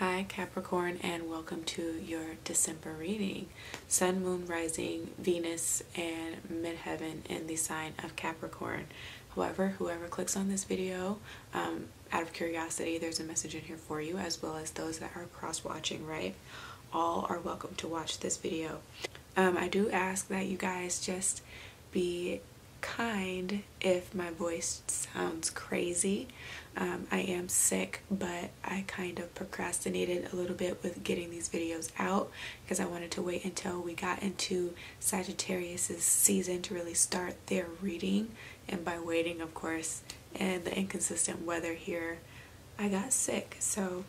Hi Capricorn, and welcome to your December reading. Sun, Moon, Rising, Venus, and Midheaven in the sign of Capricorn. However, whoever clicks on this video, out of curiosity, there's a message in here for you, as well as those that are cross-watching, right? All are welcome to watch this video. I do ask that you guys just be kind if my voice sounds crazy. I am sick, but I kind of procrastinated a little bit with getting these videos out because I wanted to wait until we got into Sagittarius's season to really start their reading, and by waiting, of course, and the inconsistent weather here, I got sick, so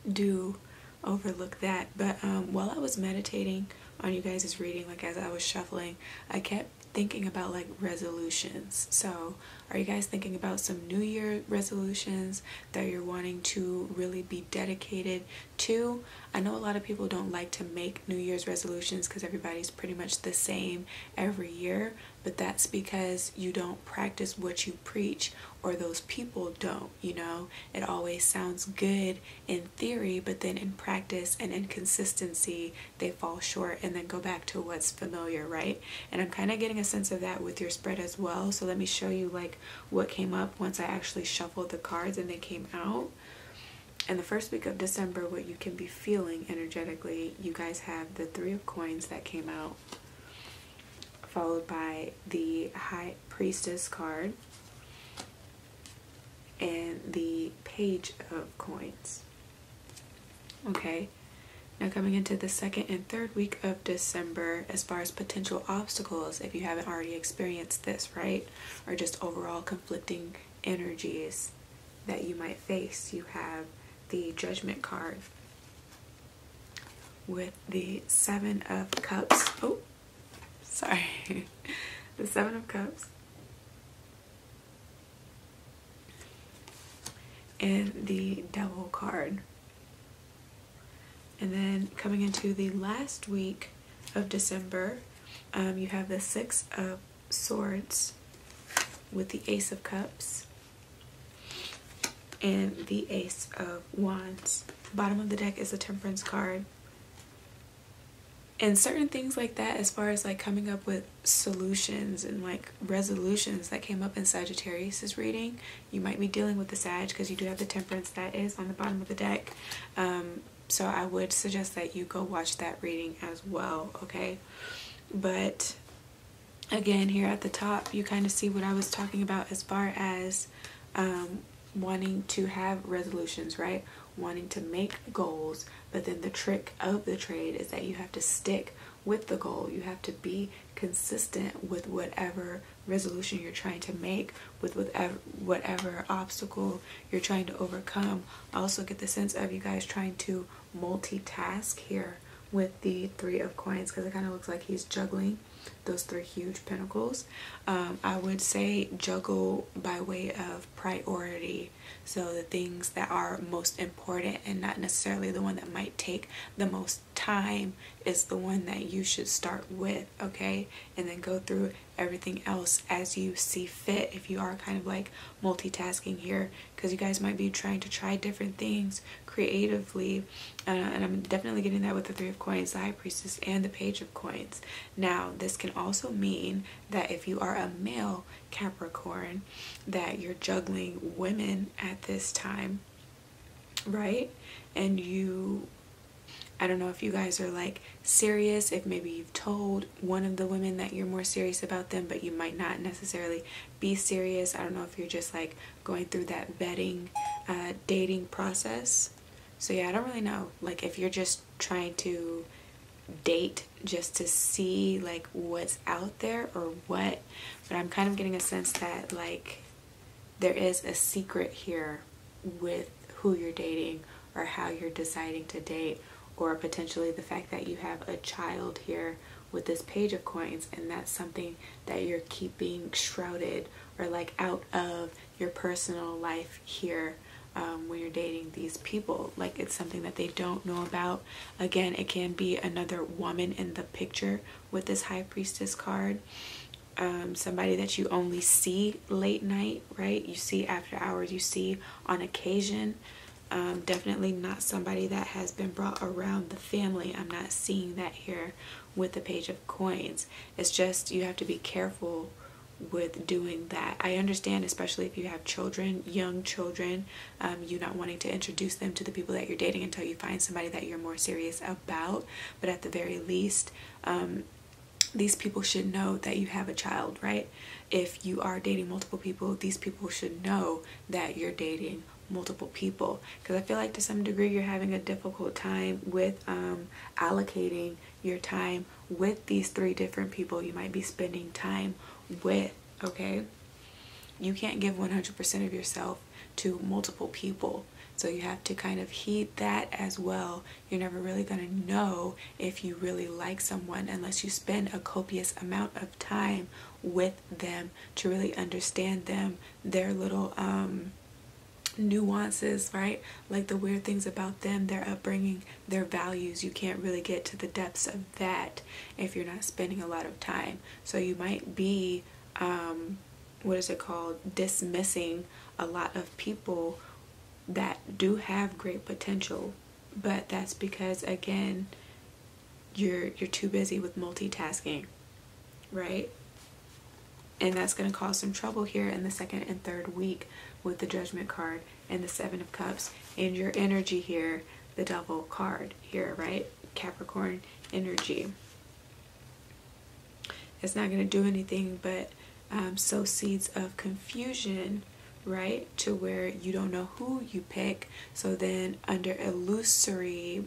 do overlook that. But while I was meditating on you guys' reading, like as I was shuffling, I kept thinking about like resolutions. So are you guys thinking about some New Year resolutions that you're wanting to really be dedicated to? I know a lot of people don't like to make New Year's resolutions because everybody's pretty much the same every year, but that's because you don't practice what you preach, or those people don't, you know? It always sounds good in theory, but then in practice and in consistency, they fall short and then go back to what's familiar, right? And I'm kind of getting a sense of that with your spread as well. So let me show you like what came up once I actually shuffled the cards and they came out. In the first week of December, what you can be feeling energetically, you guys have the Three of Coins that came out, followed by the High Priestess card and the Page of Coins. Okay, now coming into the second and third week of December, as far as potential obstacles, if you haven't already experienced this, right, or just overall conflicting energies that you might face, you have the Judgment card with the Seven of Cups. Oh, sorry. The Seven of Cups and the Devil card. And then coming into the last week of December, you have the Six of Swords with the Ace of Cups and the Ace of Wands. Bottom of the deck is the Temperance card. And certain things like that, as far as like coming up with solutions and like resolutions that came up in Sagittarius's reading, you might be dealing with the Sag because you do have the Temperance that is on the bottom of the deck. So I would suggest that you go watch that reading as well, okay? But again, here at the top, you kind of see what I was talking about as far as wanting to have resolutions, right? Wanting to make goals, but then the trick of the trade is that you have to stick with the goal. You have to be consistent with whatever resolution you're trying to make, with whatever obstacle you're trying to overcome. I also get the sense of you guys trying to multitask here with the Three of Coins, because it kind of looks like he's juggling those three huge pentacles. I would say juggle by way of priority. So the things that are most important and not necessarily the one that might take the most time is the one that you should start with, okay? And then go through everything else as you see fit, if you are kind of like multitasking here, because you guys might be trying to try different things creatively, and I'm definitely getting that with the Three of Coins, the High Priestess, and the Page of Coins. Now this can also mean that if you are a male Capricorn, that you're juggling women at this time, right? And I don't know if you guys are like serious, if maybe you've told one of the women that you're more serious about them, but you might not necessarily be serious. I don't know if you're just like going through that vetting, dating process. So yeah, I don't really know, like if you're just trying to date just to see like what's out there or what, but I'm kind of getting a sense that like there is a secret here with who you're dating or how you're deciding to date, or potentially the fact that you have a child here with this Page of Coins, and that's something that you're keeping shrouded or like out of your personal life here. When you're dating these people, like it's something that they don't know about. Again, it can be another woman in the picture with this High Priestess card, somebody that you only see late night, right? You see after hours, you see on occasion, Definitely not somebody that has been brought around the family. I'm not seeing that here with the Page of Coins. It's just you have to be careful with doing that. I understand, especially if you have children, young children, you not wanting to introduce them to the people that you're dating until you find somebody that you're more serious about. But at the very least, these people should know that you have a child, right? If you are dating multiple people, these people should know that you're dating multiple people, because I feel like to some degree you're having a difficult time with allocating your time with these 3 different people you might be spending time with. Okay, you can't give 100% of yourself to multiple people, so you have to kind of heed that as well. You're never really going to know if you really like someone unless you spend a copious amount of time with them to really understand them, their little nuances, right? Like the weird things about them, their upbringing, their values. You can't really get to the depths of that if you're not spending a lot of time. So you might be what is it called, dismissing a lot of people that do have great potential, but that's because, again, you're too busy with multitasking, right? And that's going to cause some trouble here in the 2nd and 3rd week with the Judgment card and the 7 of Cups, and your energy here, the Devil card here, right? Capricorn energy. It's not going to do anything but sow seeds of confusion, right? To where you don't know who you pick. So then under illusory,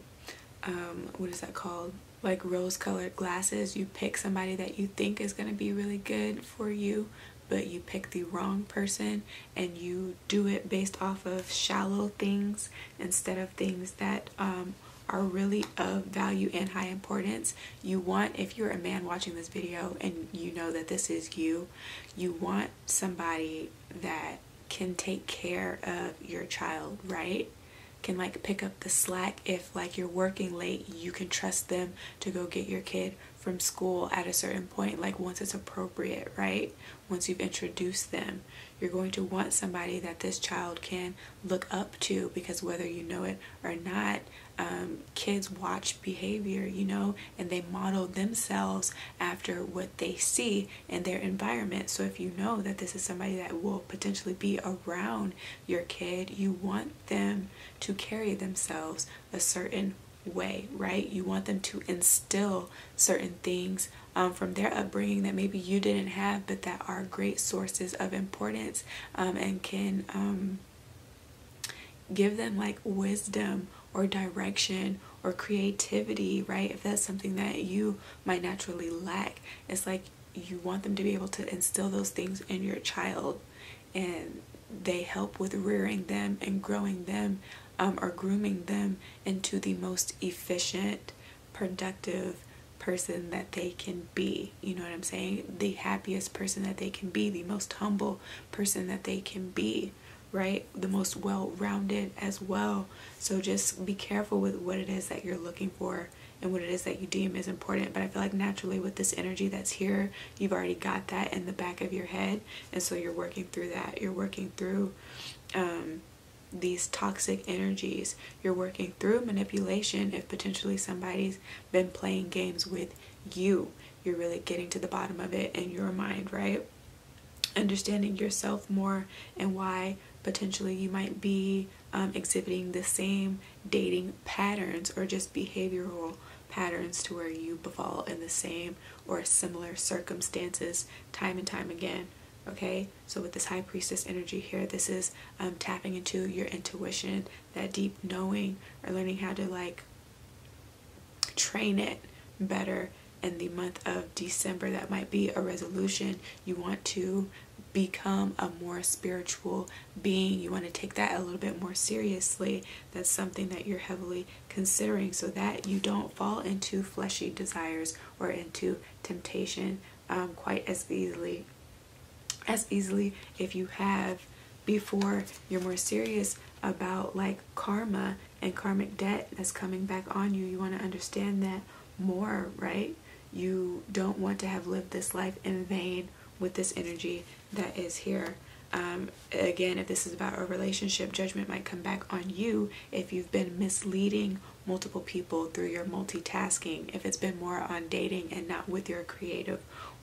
what is that called? Like rose-colored glasses, you pick somebody that you think is going to be really good for you, but you pick the wrong person, and you do it based off of shallow things instead of things that are really of value and high importance. You want, if you're a man watching this video and you know that this is you, you want somebody that can take care of your child, right? Can like pick up the slack. If like you're working late, you can trust them to go get your kid from school at a certain point, like once it's appropriate, right? Once you've introduced them, you're going to want somebody that this child can look up to, because whether you know it or not, kids watch behavior, you know, and they model themselves after what they see in their environment. So if you know that this is somebody that will potentially be around your kid, you want them to carry themselves a certain way, right? You want them to instill certain things from their upbringing that maybe you didn't have, but that are great sources of importance, and can give them like wisdom or direction or creativity, right? If that's something that you might naturally lack, it's like you want them to be able to instill those things in your child, and they help with rearing them and growing them, or grooming them into the most efficient, productive person that they can be. You know what I'm saying? The happiest person that they can be, the most humble person that they can be, right? The most well-rounded as well. So just be careful with what it is that you're looking for and what it is that you deem is important. But I feel like naturally with this energy that's here, you've already got that in the back of your head, and so you're working through that. You're working through these toxic energies. You're working through manipulation. If potentially somebody's been playing games with you, you're really getting to the bottom of it in your mind, right? Understanding yourself more and why potentially you might be exhibiting the same dating patterns or just behavioral patterns to where you befall in the same or similar circumstances time and time again. Okay, so with this High Priestess energy here, this is tapping into your intuition, that deep knowing, or learning how to like train it better in the month of December. That might be a resolution. You want to become a more spiritual being. You want to take that a little bit more seriously. That's something that you're heavily considering, so that you don't fall into fleshy desires or into temptation quite as easily if you have before. You're more serious about like karma and karmic debt that's coming back on you. You want to understand that more, right? You don't want to have lived this life in vain with this energy that is here. Again, if this is about a relationship, judgment might come back on you if you've been misleading multiple people through your multitasking, if it's been more on dating and not with your creative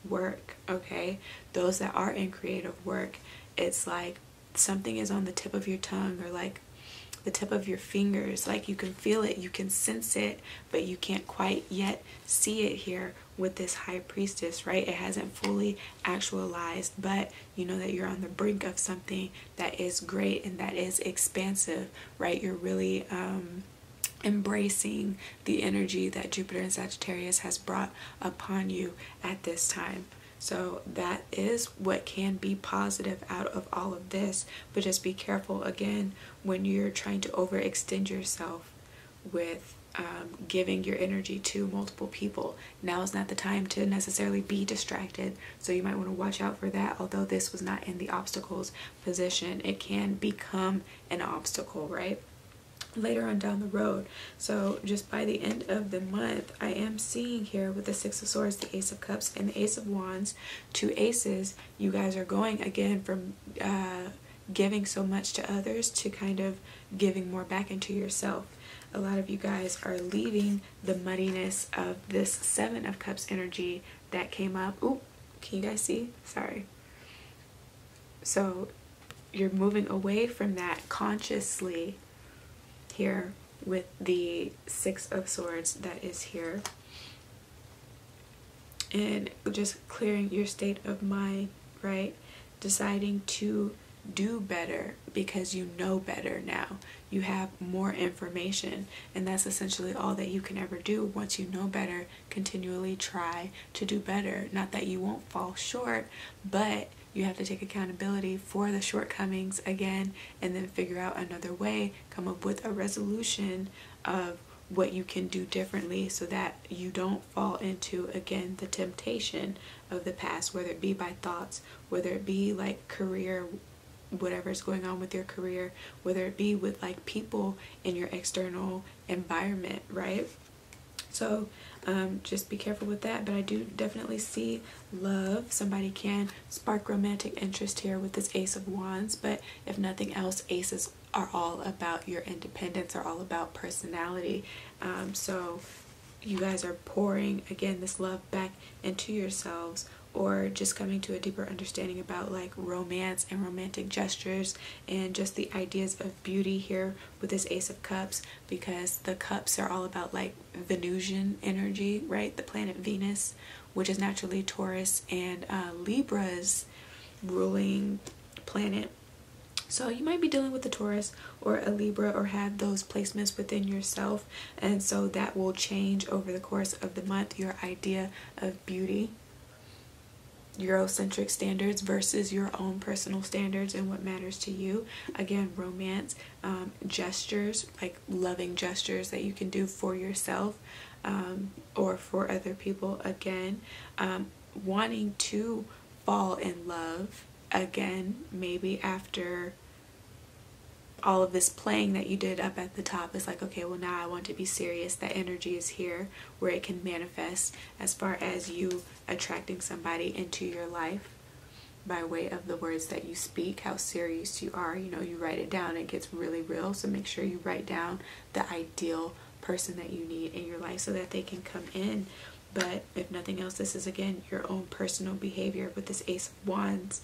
work. Okay, those that are in creative work, it's like something is on the tip of your tongue, or like the tip of your fingers, like you can feel it, you can sense it, but you can't quite yet see it here with this high priestess, right? It hasn't fully actualized, but you know that you're on the brink of something that is great and that is expansive, right? You're really embracing the energy that Jupiter and Sagittarius has brought upon you at this time. So that is what can be positive out of all of this, but just be careful again when you're trying to overextend yourself with giving your energy to multiple people. Now is not the time to necessarily be distracted, so you might want to watch out for that. Although this was not in the obstacles position, it can become an obstacle, right? Later on down the road. So just by the end of the month, I am seeing here with the Six of Swords, the Ace of Cups, and the Ace of Wands, two aces, you guys are going again from giving so much to others to kind of giving more back into yourself. A lot of you guys are leaving the muddiness of this Seven of Cups energy that came up. Ooh, can you guys see? Sorry. So you're moving away from that consciously here with the Six of Swords that is here, and just clearing your state of mind, right? Deciding to do better because you know better now. You have more information, and that's essentially all that you can ever do. Once you know better, continually try to do better. Not that you won't fall short, but you have to take accountability for the shortcomings again, and then figure out another way, come up with a resolution of what you can do differently so that you don't fall into, again, the temptation of the past, whether it be by thoughts, whether it be like career, whatever's going on with your career, whether it be with like people in your external environment, right? So just be careful with that. But I do definitely see love. Somebody can spark romantic interest here with this Ace of Wands, but if nothing else, aces are all about your independence, are all about personality. So you guys are pouring again this love back into yourselves, or just coming to a deeper understanding about like romance and romantic gestures, and just the ideas of beauty here with this Ace of Cups, because the cups are all about like Venusian energy, right? The planet Venus, which is naturally Taurus and Libra's ruling planet. So you might be dealing with a Taurus or a Libra, or have those placements within yourself, and so that will change over the course of the month your idea of beauty, Eurocentric standards versus your own personal standards and what matters to you. Again, romance, gestures, like loving gestures that you can do for yourself or for other people. Again, wanting to fall in love again, maybe after all of this playing that you did up at the top. Is like, okay, well now I want to be serious. That energy is here where it can manifest as far as you attracting somebody into your life by way of the words that you speak, how serious you are. You know, you write it down, it gets really real. So make sure you write down the ideal person that you need in your life so that they can come in. But if nothing else, this is again your own personal behavior with this Ace of Wands.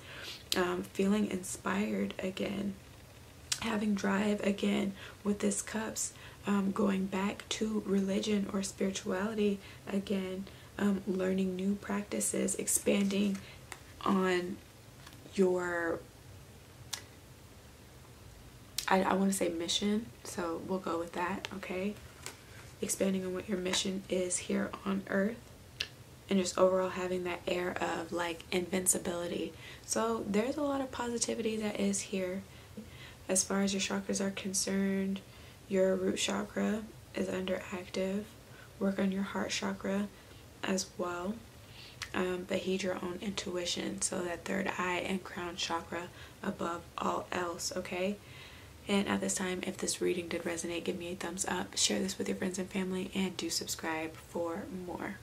Feeling inspired again, having drive again with this Cups, going back to religion or spirituality again, learning new practices, expanding on your, I want to say mission, so we'll go with that, okay? Expanding on what your mission is here on earth, and just overall having that air of like invincibility. So there's a lot of positivity that is here. As far as your chakras are concerned, your root chakra is underactive. Work on your heart chakra as well, but heed your own intuition, so that third eye and crown chakra above all else, okay? And at this time, if this reading did resonate, give me a thumbs up, share this with your friends and family, and do subscribe for more.